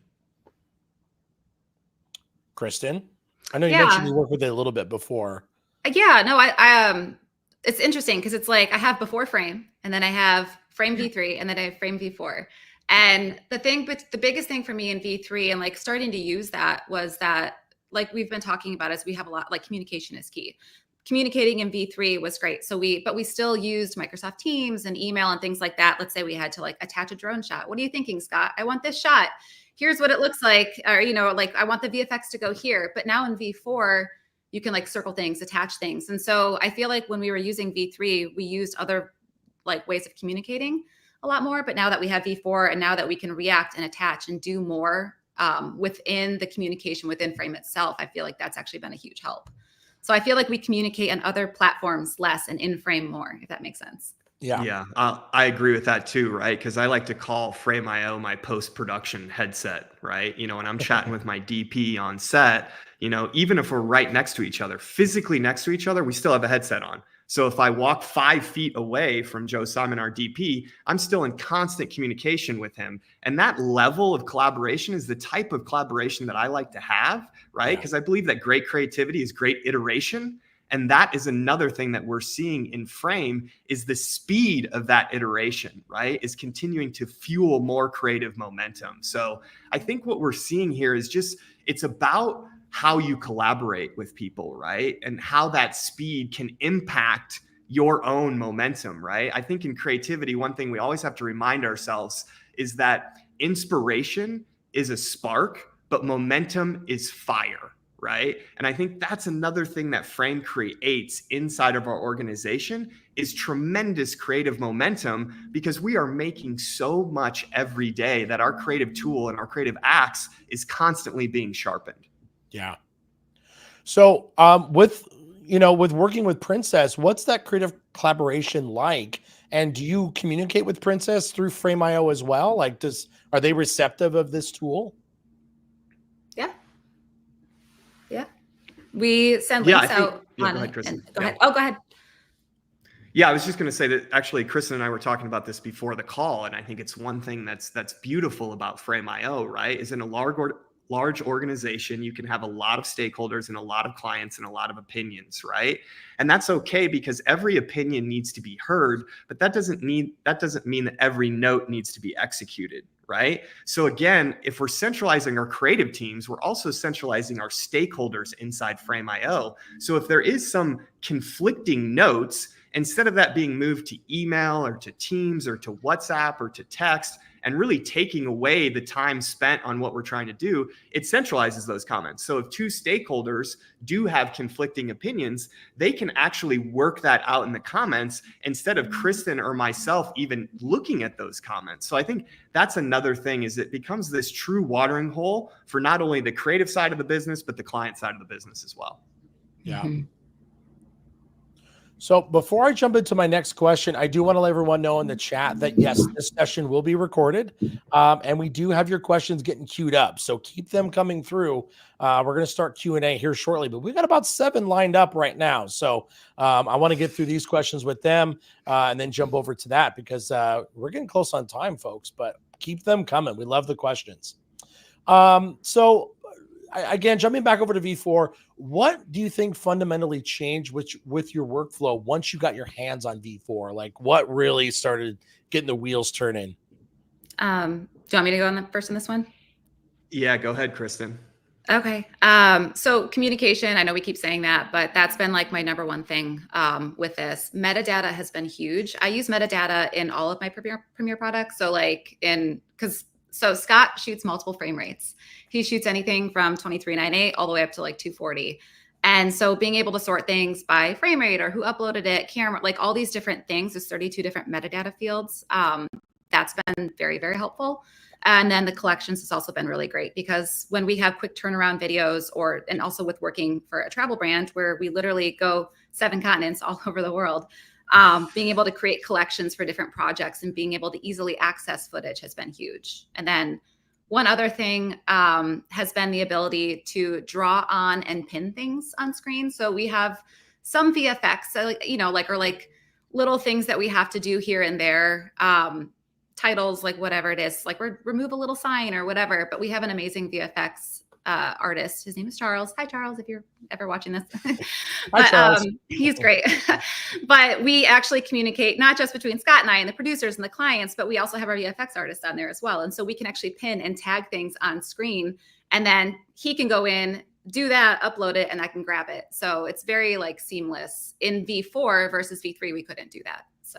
[SPEAKER 1] Kristen, I know you mentioned you worked with it a little bit before.
[SPEAKER 7] Yeah, no, I it's interesting because it's like I have before Frame, and then I have Frame V3, and then I have Frame V4. And the biggest thing for me in V3 and like starting to use that was that, like we've been talking about, is we have a lot, like communication is key. Communicating in V3 was great. but we still used Microsoft Teams and email and things like that. Let's say we had to like attach a drone shot. What are you thinking, Scott? I want this shot. Here's what it looks like. Or, like I want the VFX to go here. But now in V4, you can like circle things, attach things. And so I feel like when we were using V3, we used other like ways of communicating a lot more. But now that we have V4 and now that we can react and attach and do more within the communication within Frame itself, I feel like that's actually been a huge help. So I feel like we communicate on other platforms less and in Frame more, if that makes sense.
[SPEAKER 4] Yeah, I agree with that too, right? Because I like to call Frame.io my post-production headset, right? When I'm chatting with my DP on set, even if we're right next to each other, physically next to each other, we still have a headset on. So if I walk 5 feet away from Joe Simon, our DP, I'm still in constant communication with him. And that level of collaboration is the type of collaboration that I like to have, right? Because I believe that great creativity is great iteration. And that is another thing that we're seeing in Frame, is the speed of that iteration, right, is continuing to fuel more creative momentum. So I think what we're seeing here is just, it's about how you collaborate with people, right? And how that speed can impact your own momentum, right? I think in creativity, one thing we always have to remind ourselves is that inspiration is a spark, but momentum is fire, right? And I think that's another thing that Frame creates inside of our organization, is tremendous creative momentum, because we are making so much every day that our creative tool and our creative axe is constantly being sharpened.
[SPEAKER 1] Yeah. So with working with Princess, what's that creative collaboration like? And do you communicate with Princess through Frame.io as well? Like, are they receptive of this tool?
[SPEAKER 7] Yeah. Yeah. We send
[SPEAKER 4] Yeah,
[SPEAKER 7] links out.
[SPEAKER 4] Go ahead, Kristen.
[SPEAKER 7] Go ahead. Oh, go ahead.
[SPEAKER 4] Yeah, I was just going to say that actually Kristen and I were talking about this before the call, and I think it's one thing that's beautiful about Frame.io, right? Is in a large organization, you can have a lot of stakeholders and a lot of clients and a lot of opinions, right? And that's okay, because every opinion needs to be heard, but that doesn't mean that every note needs to be executed, right? So again, if we're centralizing our creative teams, we're also centralizing our stakeholders inside Frame.io. So if there is some conflicting notes, instead of that being moved to email or to Teams or to WhatsApp or to text, and really taking away the time spent on what we're trying to do, it centralizes those comments. So if two stakeholders do have conflicting opinions, they can actually work that out in the comments instead of Kristen or myself even looking at those comments. So I think that's another thing, is it becomes this true watering hole for not only the creative side of the business, but the client side of the business as well.
[SPEAKER 1] Yeah. Mm-hmm. So before I jump into my next question, I do want to let everyone know in the chat that yes, this session will be recorded, and we do have your questions getting queued up. So keep them coming through. We're going to start Q&A here shortly, but we've got about 7 lined up right now. So I want to get through these questions with them and then jump over to that, because we're getting close on time, folks, but keep them coming. We love the questions. Again, jumping back over to V4, what do you think fundamentally changed with your workflow once you got your hands on V4? Like, what really started getting the wheels turning?
[SPEAKER 7] Do you want me to go on first in this one?
[SPEAKER 4] Yeah, go ahead, Kristen.
[SPEAKER 7] Okay. So communication, I know we keep saying that, but that's been like my number one thing with this. Metadata has been huge. I use metadata in all of my Premiere products. So Scott shoots multiple frame rates. He shoots anything from 23.98 all the way up to like 240. And so being able to sort things by frame rate or who uploaded it, camera, like all these different things, there's 32 different metadata fields. That's been very, very helpful. And then the collections has also been really great, because when we have quick turnaround videos, and also with working for a travel brand where we literally go 7 continents all over the world, being able to create collections for different projects and being able to easily access footage has been huge. And then one other thing has been the ability to draw on and pin things on screen. So we have some VFX, or little things that we have to do here and there, titles, like whatever it is, like remove a little sign or whatever. But we have an amazing VFX artist. His name is Charles. Hi, Charles, if you're ever watching this.
[SPEAKER 1] Hi, Charles.
[SPEAKER 7] He's great. But we actually communicate not just between Scott and I and the producers and the clients, but we also have our VFX artist on there as well. And so we can actually pin and tag things on screen, and then he can go in, do that, upload it, and I can grab it. So it's very like seamless. In V4 versus V3, we couldn't do that. So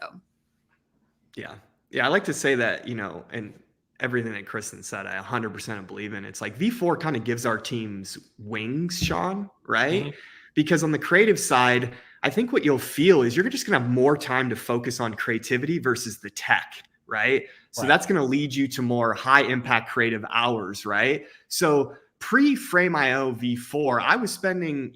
[SPEAKER 4] yeah, I like to say that, and everything that Kristen said, I 100% believe in. It's like V4 kind of gives our teams wings, Sean, right? Mm-hmm. Because on the creative side, I think what you'll feel is you're just going to have more time to focus on creativity versus the tech, right? So that's going to lead you to more high impact creative hours, right? So pre-Frame.io V4, I was spending,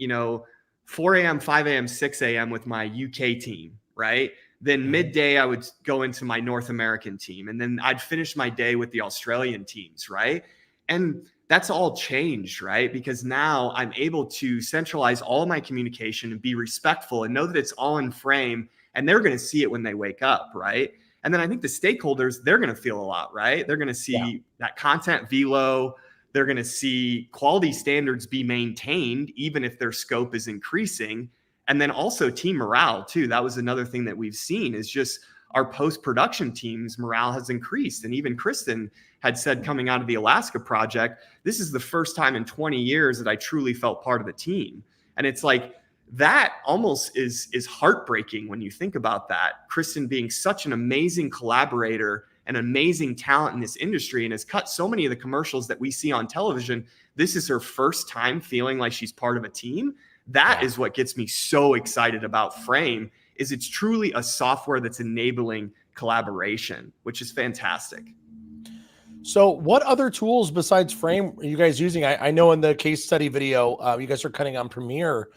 [SPEAKER 4] 4 a.m., 5 a.m., 6 a.m. with my UK team, right? Then midday, I would go into my North American team, and then I'd finish my day with the Australian teams, right? And that's all changed, right? Because now I'm able to centralize all my communication and be respectful and know that it's all in Frame, and they're going to see it when they wake up, right? And then I think the stakeholders, they're going to feel a lot, right? They're going to see that content velo. They're going to see quality standards be maintained, even if their scope is increasing. And then also team morale too. That was another thing that we've seen is just our post-production teams morale has increased. And even Kristen had said coming out of the Alaska project, this is the first time in 20 years that I truly felt part of the team. And it's like, that almost is heartbreaking when you think about that. Kristen being such an amazing collaborator, an amazing talent in this industry, and has cut so many of the commercials that we see on television. This is her first time feeling like she's part of a team. That is what gets me so excited about Frame, is it's truly a software that's enabling collaboration, which is fantastic.
[SPEAKER 1] So what other tools besides Frame are you guys using? I know in the case study video, you guys are cutting on Premiere,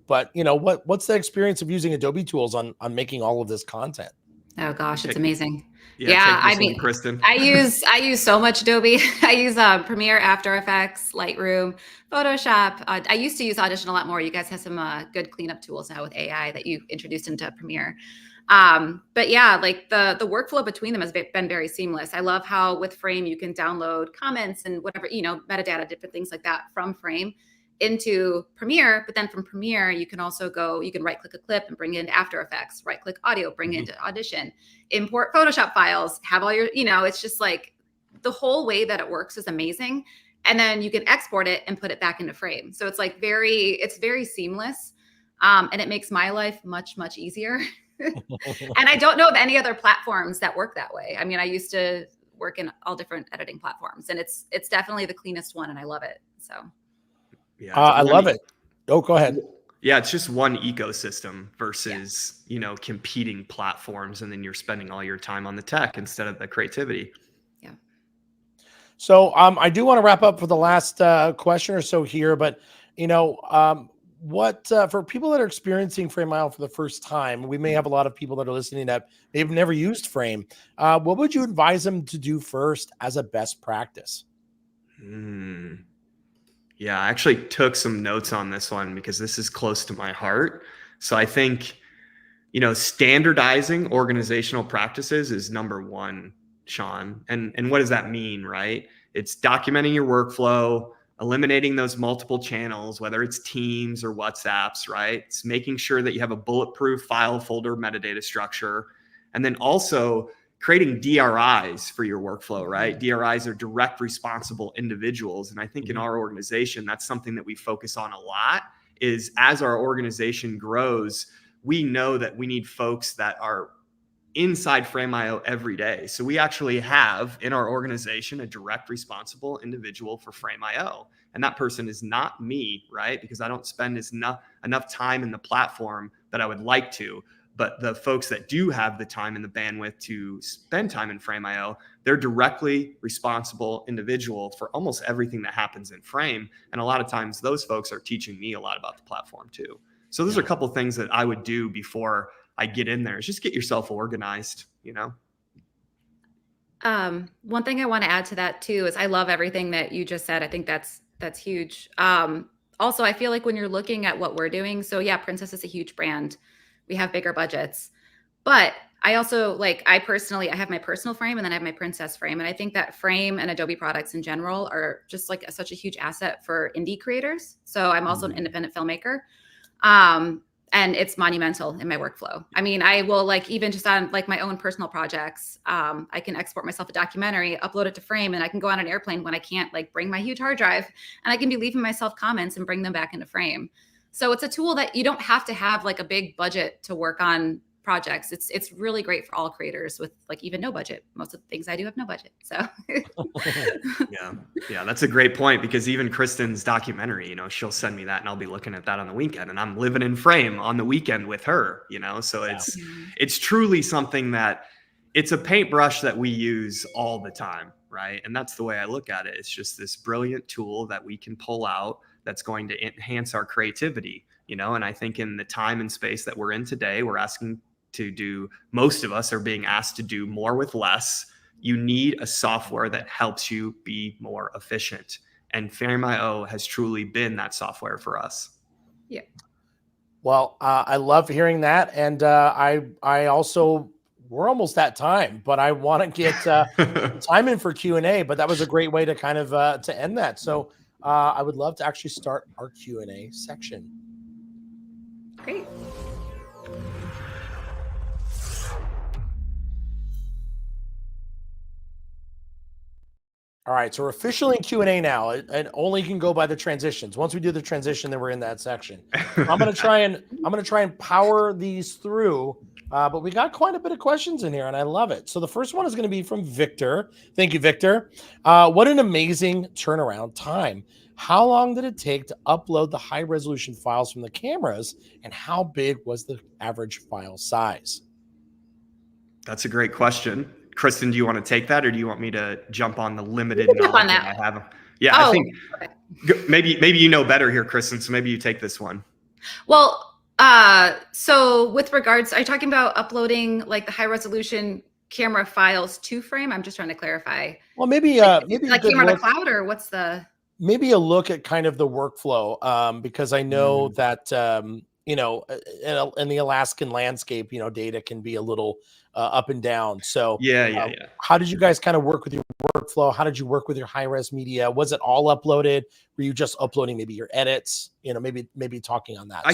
[SPEAKER 1] but you know, what's the experience of using Adobe tools on making all of this content?
[SPEAKER 7] Oh gosh, it's amazing.
[SPEAKER 4] Yeah, I mean, Kristen,
[SPEAKER 7] I use so much Adobe. I use Premiere, After Effects, Lightroom, Photoshop. I used to use Audition a lot more. You guys have some good cleanup tools now with AI that you introduced into Premiere. But yeah, like the workflow between them has been very seamless. I love how with Frame you can download comments and whatever, you know, metadata, different things like that from Frame into Premiere. But then from Premiere, you can also you can right click a clip and bring it into After Effects, right click audio, bring it into Audition, import Photoshop files, have all your, you know, it's just like the whole way that it works is amazing. And then you can export it and put it back into Frame. So it's like it's very seamless. And it makes my life much, much easier. And I don't know of any other platforms that work that way. I mean, I used to work in all different editing platforms, and it's definitely the cleanest one, and I love it. So
[SPEAKER 4] yeah,
[SPEAKER 1] I love it. Oh, go ahead.
[SPEAKER 4] Yeah, it's just one ecosystem versus, you know, competing platforms, and then you're spending all your time on the tech instead of the creativity.
[SPEAKER 7] Yeah.
[SPEAKER 1] So I do want to wrap up for the last question or so here, but you know, what for people that are experiencing Frame.io for the first time, we may have a lot of people that are listening that they've never used Frame. What would you advise them to do first as a best practice?
[SPEAKER 4] Yeah, I actually took some notes on this one because this is close to my heart. So I think, you know, standardizing organizational practices is number one, Sean. And what does that mean, right? It's documenting your workflow, eliminating those multiple channels, whether it's Teams or WhatsApps, right? It's making sure that you have a bulletproof file folder metadata structure. And then also creating DRIs for your workflow, right? DRIs are direct responsible individuals. And I think in our organization, that's something that we focus on a lot, is as our organization grows, we know that we need folks that are inside Frame.io every day. So we actually have in our organization a direct responsible individual for Frame.io. And that person is not me, right? Because I don't spend enough time in the platform that I would like to. But the folks that do have the time and the bandwidth to spend time in Frame.io, they're directly responsible individual for almost everything that happens in Frame. And a lot of times those folks are teaching me a lot about the platform too. So those are a couple of things that I would do before I get in there, is just get yourself organized, you know?
[SPEAKER 7] One thing I want to add to that too, is I love everything that you just said. I think that's huge. Also, I feel like when you're looking at what we're doing, so yeah, Princess is a huge brand. We have bigger budgets, but I also I have my personal Frame and then I have my Princess Frame. And I think that Frame and Adobe products in general are just such a huge asset for indie creators. So I'm also an independent filmmaker. And it's monumental in my workflow. I mean, I will even just on my own personal projects, I can export myself a documentary, upload it to Frame, and I can go on an airplane when I can't bring my huge hard drive, and I can be leaving myself comments and bring them back into Frame. So it's a tool that you don't have to have a big budget to work on projects. It's really great for all creators with even no budget. Most of the things I do have no budget. So
[SPEAKER 4] yeah, that's a great point, because even Kristen's documentary, she'll send me that and I'll be looking at that on the weekend, and I'm living in Frame on the weekend with her, so it's truly something that it's a paintbrush that we use all the time, right? And that's the way I look at it. It's just this brilliant tool that we can pull out that's going to enhance our creativity, and I think in the time and space that we're in today, most of us are being asked to do more with less. You need a software that helps you be more efficient. And Frame.io has truly been that software for us.
[SPEAKER 7] Yeah.
[SPEAKER 1] Well, I love hearing that. And I also, we're almost at time, but I want to get time in for Q&A, but that was a great way to kind of to end that. So I would love to actually start our Q&A section.
[SPEAKER 7] Great.
[SPEAKER 1] All right, so we're officially in Q&A now. It only can go by the transitions. Once we do the transition, then we're in that section. I'm gonna try and power these through, but we got quite a bit of questions in here, and I love it. So the first one is going to be from Victor. Thank you, Victor. What an amazing turnaround time! How long did it take to upload the high resolution files from the cameras, and how big was the average file size?
[SPEAKER 4] That's a great question. Kristen, do you want to take that, or do you want me to jump on the limited
[SPEAKER 7] can jump on
[SPEAKER 4] knowledge
[SPEAKER 7] that.
[SPEAKER 4] I have? Yeah,
[SPEAKER 7] Oh,
[SPEAKER 4] I think
[SPEAKER 7] okay.
[SPEAKER 4] maybe you know better here, Kristen. So maybe you take this one.
[SPEAKER 7] Well, so with regards, are you talking about uploading like the high resolution camera files to Frame? I'm just trying to clarify.
[SPEAKER 1] Well, maybe
[SPEAKER 7] Like
[SPEAKER 1] a good
[SPEAKER 7] camera to
[SPEAKER 1] look.
[SPEAKER 7] cloud, or what's the?
[SPEAKER 1] Maybe a look at kind of the workflow, because I know that in the Alaskan landscape, data can be a little up and down. So
[SPEAKER 4] Yeah.
[SPEAKER 1] how did you guys kind of work with your workflow? How did you work with your high res media? Was it all uploaded? Were you just uploading maybe your edits? Maybe talking on that.
[SPEAKER 4] I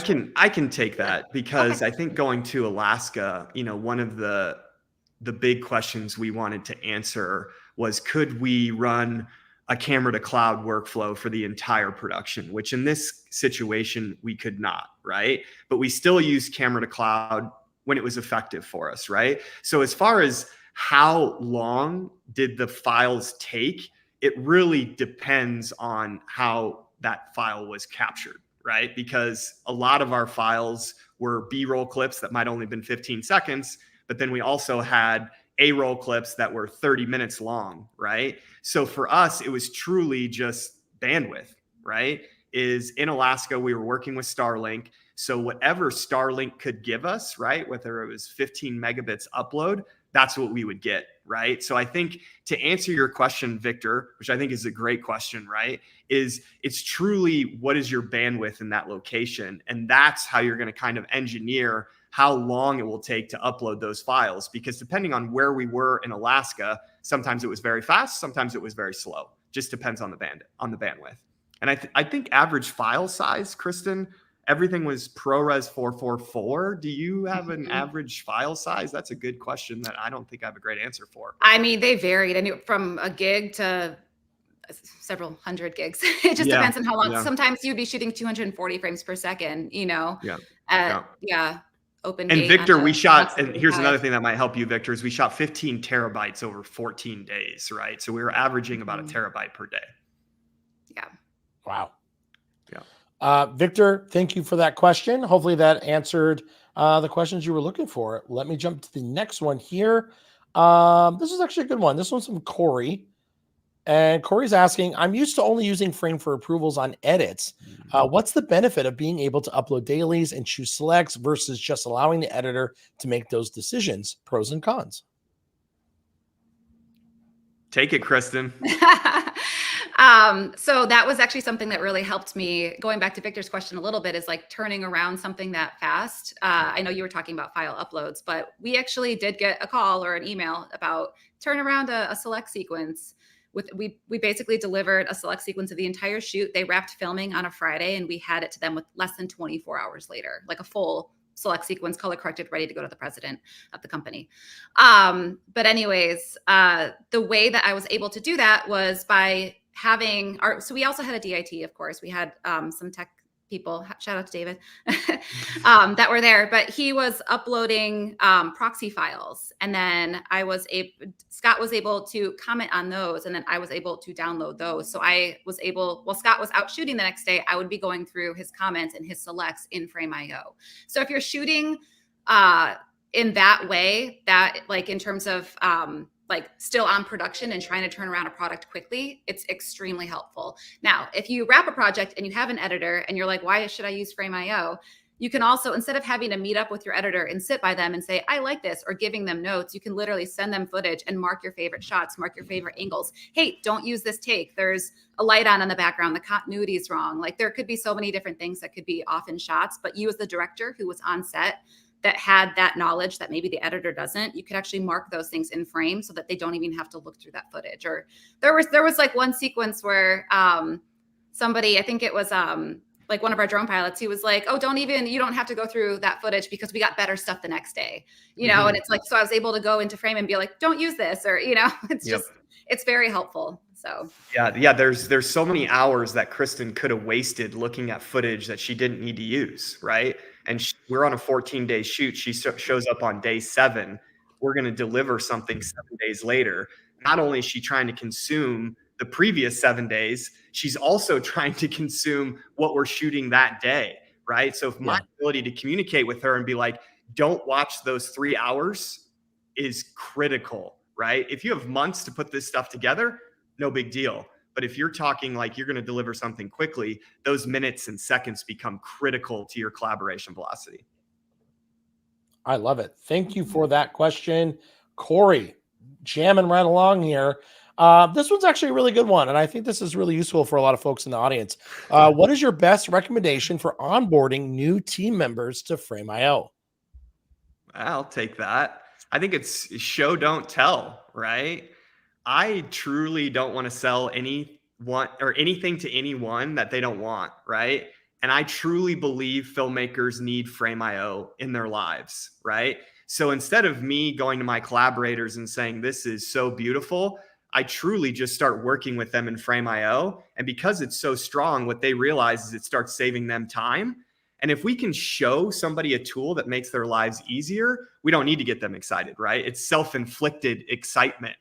[SPEAKER 4] can take that, because I think going to Alaska, one of the big questions we wanted to answer was, could we run a camera to cloud workflow for the entire production, which in this situation we could not, right? But we still used camera to cloud when it was effective for us, right? So as far as how long did the files take, it really depends on how that file was captured, right? Because a lot of our files were B-roll clips that might only been 15 seconds, but then we also had A-roll clips that were 30 minutes long, right? So for us, it was truly just bandwidth, right? Is in Alaska, we were working with Starlink. So whatever Starlink could give us, right, whether it was 15 megabits upload, that's what we would get, right? So I think to answer your question, Victor, which I think is a great question, right, is it's truly what is your bandwidth in that location? And that's how you're going to kind of engineer how long it will take to upload those files, because depending on where we were in Alaska, sometimes it was very fast, sometimes it was very slow. Just depends on the bandwidth. And I think average file size, Kristen, everything was ProRes 444. Do you have an average file size? That's a good question that I don't think I have a great answer for.
[SPEAKER 7] I mean, they varied from a gig to several hundred gigs. It just depends on how long.
[SPEAKER 4] Yeah.
[SPEAKER 7] Sometimes you'd be shooting 240 frames per second,
[SPEAKER 4] Yeah.
[SPEAKER 7] Open
[SPEAKER 4] And
[SPEAKER 7] gate
[SPEAKER 4] Victor,
[SPEAKER 7] on
[SPEAKER 4] we
[SPEAKER 7] a
[SPEAKER 4] shot, and
[SPEAKER 7] 175.
[SPEAKER 4] here's another thing that might help you, Victor, is we shot 15 terabytes over 14 days, right? So we were averaging about a terabyte per day.
[SPEAKER 7] Yeah.
[SPEAKER 1] Wow.
[SPEAKER 4] Yeah.
[SPEAKER 1] Victor, thank you for that question. Hopefully that answered the questions you were looking for. Let me jump to the next one here. This is actually a good one. This one's from Corey. And Corey's asking, I'm used to only using Frame for approvals on edits. What's the benefit of being able to upload dailies and choose selects versus just allowing the editor to make those decisions? Pros and cons.
[SPEAKER 4] Take it, Kristen.
[SPEAKER 7] So that was actually something that really helped me. Going back to Victor's question a little bit, is like turning around something that fast. I know you were talking about file uploads, but we actually did get a call or an email about turn around a select sequence. We basically delivered a select sequence of the entire shoot. They wrapped filming on a Friday, and we had it to them with less than 24 hours later, like a full select sequence, color corrected, ready to go to the president of the company. But anyways, the way that I was able to do that was by having so we also had a DIT, of course. We had some tech people, shout out to David, that were there, but he was uploading proxy files. And then Scott was able to comment on those, and then I was able to download those. So while Scott was out shooting the next day, I would be going through his comments and his selects in Frame.io. So if you're shooting in that way, that like in terms of like still on production and trying to turn around a product quickly, it's extremely helpful. Now, if you wrap a project and you have an editor and you're like, why should I use Frame.io? You can also, instead of having to meet up with your editor and sit by them and say, I like this, or giving them notes, you can literally send them footage and mark your favorite shots, mark your favorite angles. Hey, don't use this take. There's a light on in the background. The continuity is wrong. Like there could be so many different things that could be off in shots, but you as the director who was on set that had that knowledge that maybe the editor doesn't, you could actually mark those things in Frame so that they don't even have to look through that footage. Or there was like one sequence where somebody, I think it was like one of our drone pilots, he was like, oh, you don't have to go through that footage because we got better stuff the next day, and it's like, so I was able to go into Frame and be like, don't use this, or, it's
[SPEAKER 4] Yep.
[SPEAKER 7] just, it's very helpful. So
[SPEAKER 4] Yeah. There's so many hours that Kristen could have wasted looking at footage that she didn't need to use, right? And we're on a 14-day shoot. She shows up on day 7. We're going to deliver something 7 days later. Not only is she trying to consume the previous 7 days, she's also trying to consume what we're shooting that day, right? So if my ability to communicate with her and be like, don't watch those 3 hours is critical, right? If you have months to put this stuff together, no big deal. But if you're talking like you're going to deliver something quickly, those minutes and seconds become critical to your collaboration velocity.
[SPEAKER 1] I love it. Thank you for that question, Corey. Jamming right along here. This one's actually a really good one, and I think this is really useful for a lot of folks in the audience. What is your best recommendation for onboarding new team members to Frame.io?
[SPEAKER 4] I'll take that. I think it's show, don't tell, right? I truly don't want to sell anything to anyone that they don't want, right? And I truly believe filmmakers need Frame.io in their lives, right? So instead of me going to my collaborators and saying, this is so beautiful, I truly just start working with them in Frame.io. And because it's so strong, what they realize is it starts saving them time. And if we can show somebody a tool that makes their lives easier, we don't need to get them excited, right? It's self-inflicted excitement,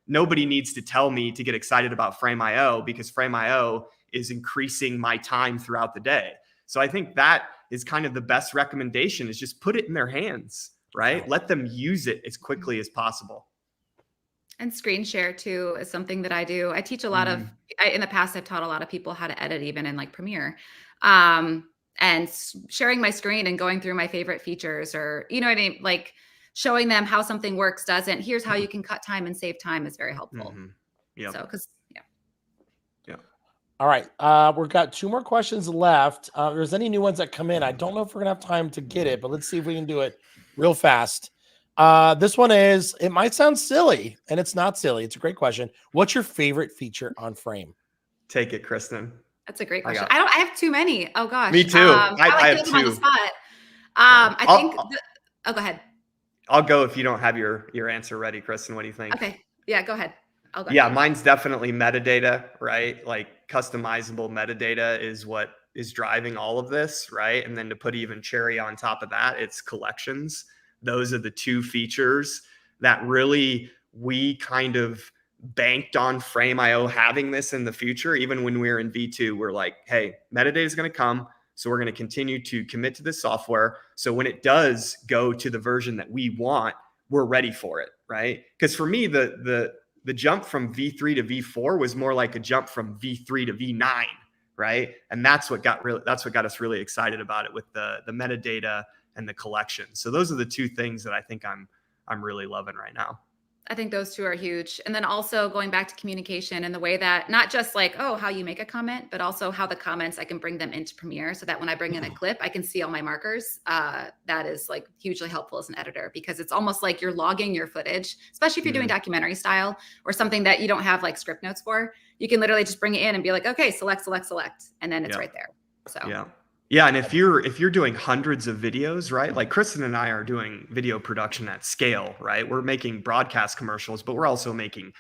[SPEAKER 4] Nobody needs to tell me to get excited about Frame.io because Frame.io is increasing my time throughout the day. So I think that is kind of the best recommendation, is just put it in their hands, right? Let them use it as quickly as possible.
[SPEAKER 7] And screen share too is something that I do. I teach a lot of, in the past, I've taught a lot of people how to edit even in like Premiere. And sharing my screen and going through my favorite features, or, what I mean? Like showing them how something works, doesn't. Here's how you can cut time and save time is very helpful.
[SPEAKER 4] Yeah.
[SPEAKER 7] So,
[SPEAKER 1] All right. We've got 2 more questions left. If there's any new ones that come in, I don't know if we're going to have time to get it, but let's see if we can do it real fast. This one is, it might sound silly, and it's not silly. It's a great question. What's your favorite feature on Frame?
[SPEAKER 4] Take it, Kristen.
[SPEAKER 7] That's a great question. I have too many. Oh gosh.
[SPEAKER 4] Me too. I have 2.
[SPEAKER 7] On the spot. I think. Go ahead.
[SPEAKER 4] I'll go if you don't have your answer ready, Kristen. What do you think?
[SPEAKER 7] Okay. Yeah, go ahead. I'll go.
[SPEAKER 4] Yeah, mine's definitely metadata, right? Like customizable metadata is what is driving all of this, right? And then to put even cherry on top of that, it's collections. Those are the 2 features that really we kind of banked on Frame.io having this in the future. Even when we were in V2, we're like, hey, metadata is going to come. So we're going to continue to commit to this software. So when it does go to the version that we want, we're ready for it, right? Because for me, the jump from V3 to V4 was more like a jump from V3 to V9, right? And that's what got us really excited about it, with the metadata and the collection. So those are the 2 things that I think I'm really loving right now.
[SPEAKER 7] I think those 2 are huge. And then also going back to communication and the way that not just like, how you make a comment, but also how the comments, I can bring them into Premiere so that when I bring in a clip, I can see all my markers. That is like hugely helpful as an editor, because it's almost like you're logging your footage, especially if you're doing documentary style or something that you don't have like script notes for. You can literally just bring it in and be like, okay, select, and then it's right there. So
[SPEAKER 4] yeah. And if you're doing hundreds of videos, right? Like Kristen and I are doing video production at scale, right? We're making broadcast commercials, but we're also making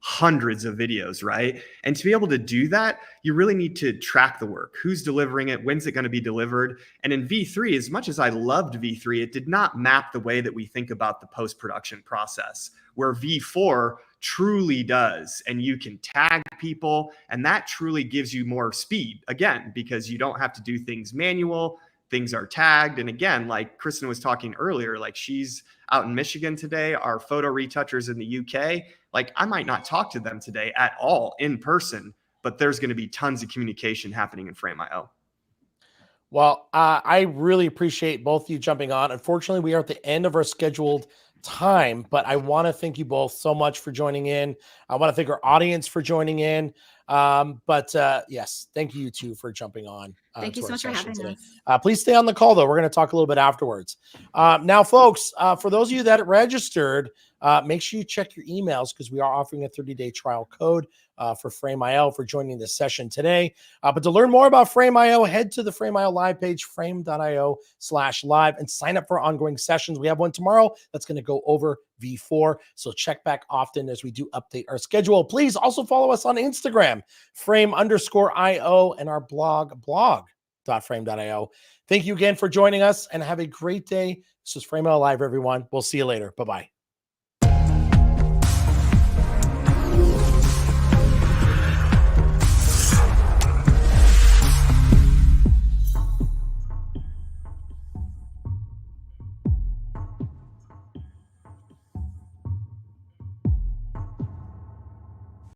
[SPEAKER 4] hundreds of videos, right? And to be able to do that, you really need to track the work. Who's delivering it? When's it going to be delivered? And in V3, as much as I loved V3, it did not map the way that we think about the post-production process, where V4 truly does. And you can tag people, and that truly gives you more speed, again, because you don't have to do things manual. Things are tagged. And again, like Kristen was talking earlier, like she's out in Michigan today, our photo retouchers in the UK, like I might not talk to them today at all in person, but there's going to be tons of communication happening in Frame.io.
[SPEAKER 1] Well, I really appreciate both of you jumping on. Unfortunately, we are at the end of our scheduled time, but I want to thank you both so much for joining in. I want to thank our audience for joining in. Yes, thank you two for jumping on.
[SPEAKER 7] Thank you so much for having us.
[SPEAKER 1] Please stay on the call though. We're going to talk a little bit afterwards. Now, folks, for those of you that registered, make sure you check your emails because we are offering a 30-day trial code for Frame.io for joining this session today. But to learn more about Frame.io, head to the Frame.io live page, frame.io/live, and sign up for ongoing sessions. We have one tomorrow that's going to go over V4. So check back often as we do update our schedule. Please also follow us on Instagram, frame_io, and our blog.frame.io. Thank you again for joining us and have a great day. This is Frame.io Live, everyone. We'll see you later. Bye-bye.